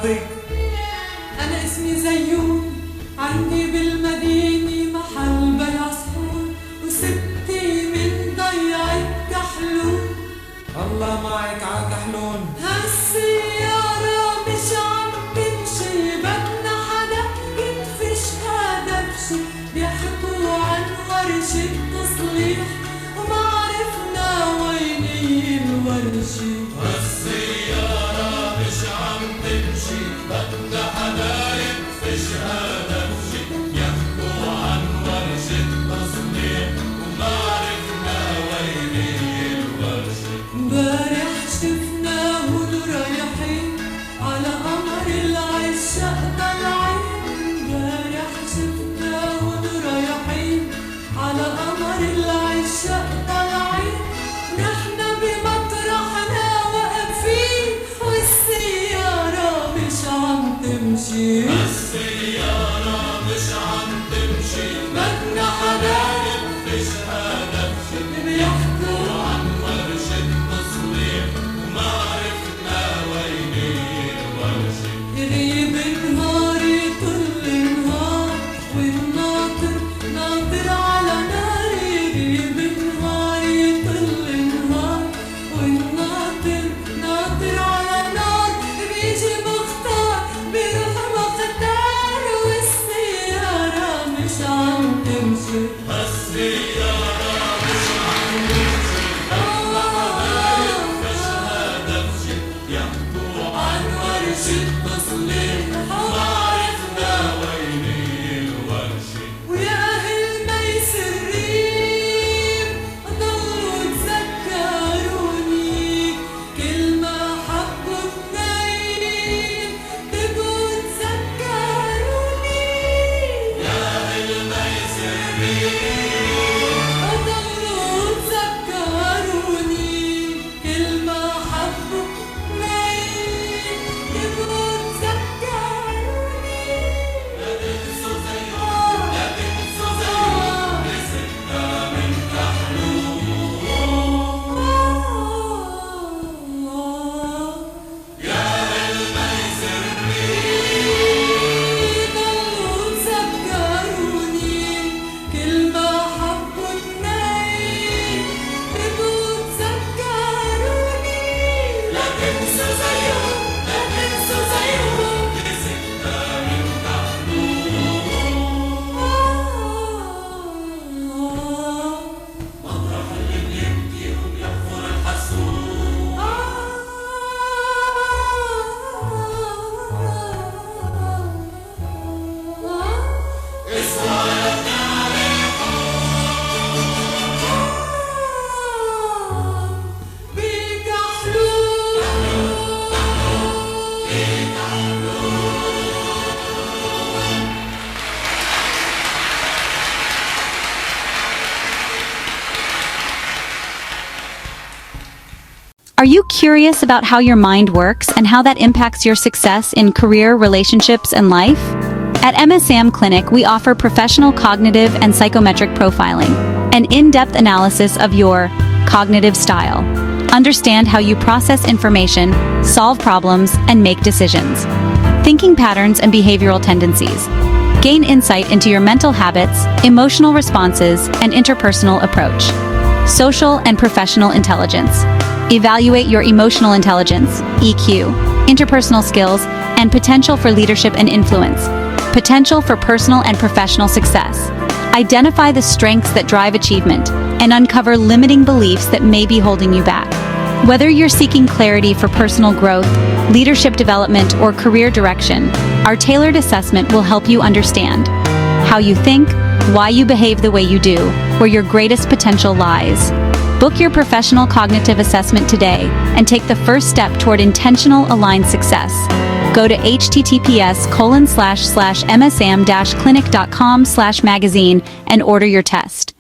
عرضك. أنا اسمي زيون، عندي بالمدينة محل بيع صحون، وستي من ضيعة كحلون. الله معك عالكحلون. هالسيارة مش عم تمشي، بدنا حدا يدفشها دبشة. بيحكوا عن ورشة تصليح وما عرفنا وين هي الورشة. هالسيارة مش عم تمشي، بدنا حدا يدفشها دبشة. بيحكوا عن ورشة تصليح وما عرفنا وين هي الورشة. امبارح شفناهم رايحين على قمر العشاق طالعين. امبارح شفناهم رايحين على قمر العشاق طالعين. نحنا بمطرحنا واقفين والسيارة مش عم تمشي. السيارة مش عم تمشي، بدنا حدا يدفشها دبشة. بيحكوا عن ورشة تصليح وما عرفنا وين هي الورشة. يغيب النهار يطل النهار والناطر ناطر على نار. يغيب النهار يطل النهار والناطر ناطر على نار. بيجي مختار بيروح مختار والسيارة مش عم تمشي. السيارة مش عم تمشي، بدنا حدا يدفشها دبشة. بيحكوا عن ورشة تصليح وما عرفنا وين هي الورشة. ويا أهل ميسرين ضلوا تذكروني، كل ما حبوا اتنين تبقوا تذكروني. يا أهل ميسرين ضلوا تذكروني، كل ما حبوا اتنين تبقوا تذكروني. لا تنسوا زيهم، لا تنسوا زيهم، مسكنا من كحلون. يا أهل ميسرين ضلوا تذكروني، كل ما حبوا اتنين تبقوا تذكروني. لا تنسوا زيهم، لا تنسوا زيهم، مسكنا من كحلون. مطرح اللي بيبكي وبيحفر الحسود. اسمع يا ابن Are you curious about how your mind works and how that impacts your success in career, relationships, and life? At MSAM Clinic, we offer professional cognitive and psychometric profiling, an in-depth analysis of your cognitive style. Understand how you process information, solve problems, and make decisions. Thinking patterns and behavioral tendencies. Gain insight into your mental habits, emotional responses, and interpersonal approach. Social and professional intelligence. Evaluate your emotional intelligence, EQ, interpersonal skills, and potential for leadership and influence. Potential for personal and professional success. Identify the strengths that drive achievement and uncover limiting beliefs that may be holding you back. Whether you're seeking clarity for personal growth, leadership development, or career direction, our tailored assessment will help you understand how you think, why you behave the way you do, where your greatest potential lies. Book your professional cognitive assessment today and take the first step toward intentional aligned success. Go to https://msam-clinic.com/magazine and order your test.